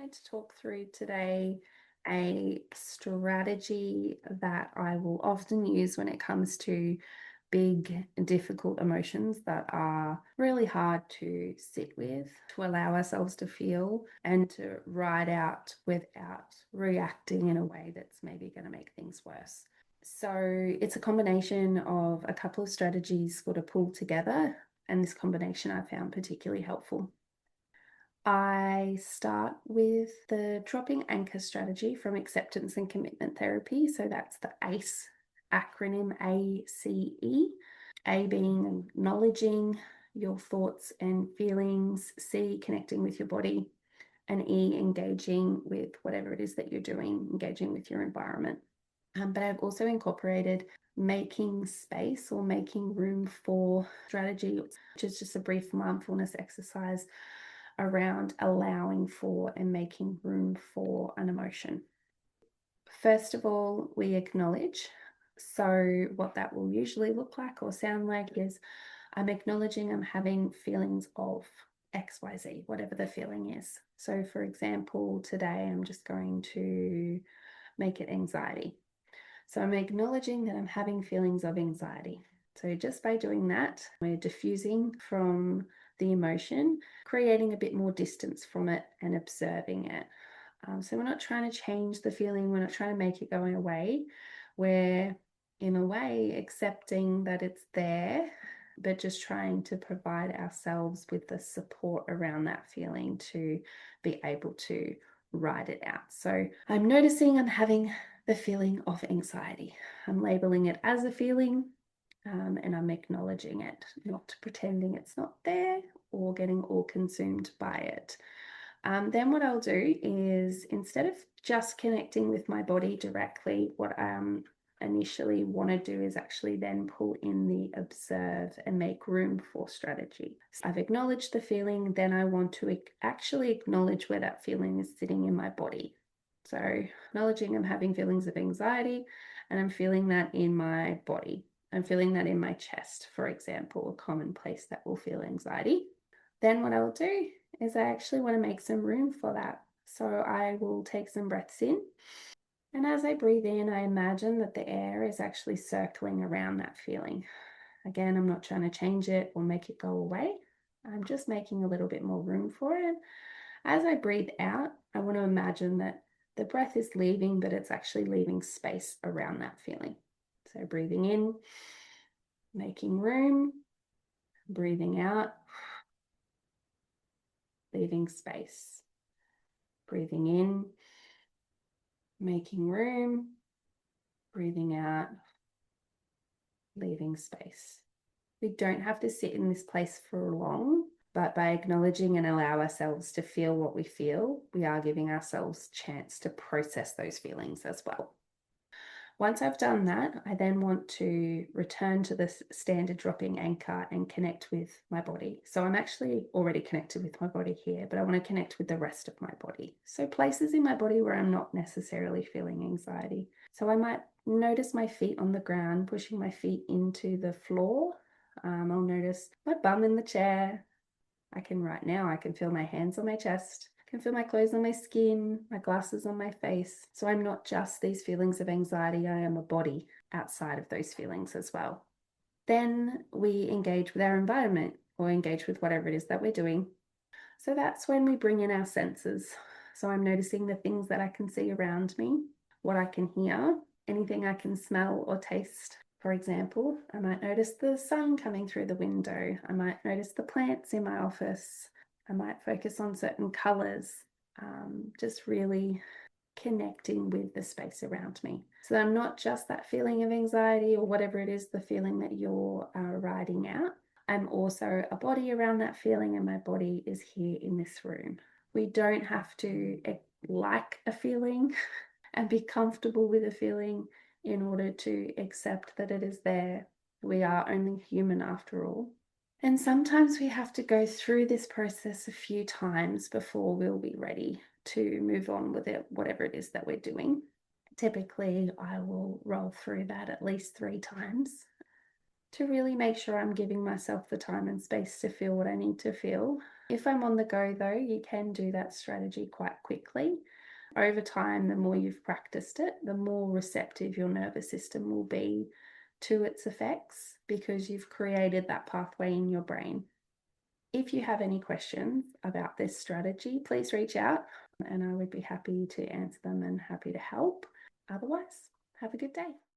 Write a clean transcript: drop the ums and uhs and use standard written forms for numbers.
wanted to talk through today a strategy that I will often use when it comes to big, difficult emotions that are really hard to sit with, to allow ourselves to feel and to ride out without reacting in a way that's maybe going to make things worse. So it's a combination of a couple of strategies sort of pulled together, and this combination I found particularly helpful. I start with the dropping anchor strategy from acceptance and commitment therapy. So that's the ACE acronym, ACE. A being acknowledging your thoughts and feelings, C connecting with your body, and E engaging with whatever it is that you're doing, engaging with your environment. But I've also incorporated making space or making room for strategy, which is just a brief mindfulness exercise around allowing for and making room for an emotion. First of all, we acknowledge. So what that will usually look like or sound like is I'm acknowledging I'm having feelings of XYZ, whatever the feeling is. So for example, today I'm just going to make it anxiety. So I'm acknowledging that I'm having feelings of anxiety. So just by doing that, we're diffusing from the emotion, creating a bit more distance from it and observing it. So we're not trying to change the feeling. We're not trying to make it go away. We're, in a way, accepting that it's there, but just trying to provide ourselves with the support around that feeling to be able to ride it out. So I'm noticing I'm having the feeling of anxiety. I'm labeling it as a feeling, and I'm acknowledging it, not pretending it's not there or getting all consumed by it. Then what I'll do is, instead of just connecting with my body directly, what I initially want to do is actually then pull in the observe and make room for strategy. So I've acknowledged the feeling, then I want to actually acknowledge where that feeling is sitting in my body. So acknowledging I'm having feelings of anxiety and I'm feeling that in my body. I'm feeling that in my chest, for example, a common place that will feel anxiety. Then what I'll do is I actually want to make some room for that. So I will take some breaths in. And as I breathe in, I imagine that the air is actually circling around that feeling. Again, I'm not trying to change it or make it go away. I'm just making a little bit more room for it. As I breathe out, I want to imagine that the breath is leaving, but it's actually leaving space around that feeling. So breathing in, making room, breathing out, leaving space. Breathing in, making room, breathing out, leaving space. We don't have to sit in this place for long, but by acknowledging and allow ourselves to feel what we feel, we are giving ourselves a chance to process those feelings as well. Once I've done that, I then want to return to the standard dropping anchor and connect with my body. So I'm actually already connected with my body here, but I want to connect with the rest of my body. So places in my body where I'm not necessarily feeling anxiety. So I might notice my feet on the ground, pushing my feet into the floor. I'll notice my bum in the chair. I can feel my hands on my chest. I can feel my clothes on my skin, my glasses on my face. So I'm not just these feelings of anxiety, I am a body outside of those feelings as well. Then we engage with our environment or engage with whatever it is that we're doing. So that's when we bring in our senses. So I'm noticing the things that I can see around me, what I can hear, anything I can smell or taste. For example, I might notice the sun coming through the window. I might notice the plants in my office. I might focus on certain colors, just really connecting with the space around me. So I'm not just that feeling of anxiety or whatever it is, the feeling that you're riding out. I'm also a body around that feeling, and my body is here in this room. We don't have to like a feeling and be comfortable with a feeling in order to accept that it is there. We are only human after all. And sometimes we have to go through this process a few times before we'll be ready to move on with it, whatever it is that we're doing. Typically, I will roll through that at least 3 times to really make sure I'm giving myself the time and space to feel what I need to feel. If I'm on the go, though, you can do that strategy quite quickly. Over time, the more you've practiced it, the more receptive your nervous system will be to its effects because you've created that pathway in your brain. If you have any questions about this strategy, please reach out and I would be happy to answer them and happy to help. Otherwise, have a good day.